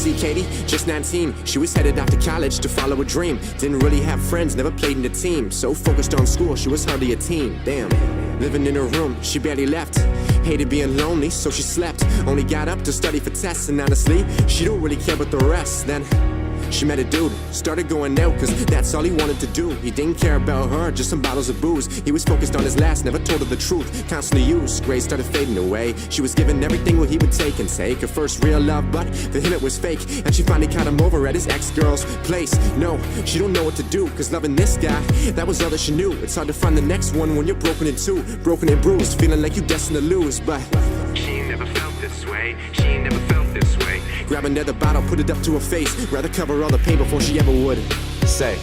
see Katie, just 19. She was headed off to college to follow a dream. Didn't really have friends, never played in a team. So focused on school, she was hardly a teen. Damn, living in her room, she barely left. Hated being lonely, so she slept. Only got up to study for tests, and honestly, she don't really care about the rest. Then she met a dude, started going out, cause that's all he wanted to do. He didn't care about her, just some bottles of booze. He was focused on his last, never told her the truth. Constantly used, grades started fading away. She was giving everything what he would take and take. Her first real love, but for him it was fake. And she finally caught him over at his ex-girl's place. No, she don't know what to do, cause loving this guy, that was all that she knew. It's hard to find the next one when you're broken in two. Broken and bruised, feeling like you're destined to lose. But she never felt this way, she never felt this way. Grab another bottle, put it up to her face. Rather cover all the pain before she ever would say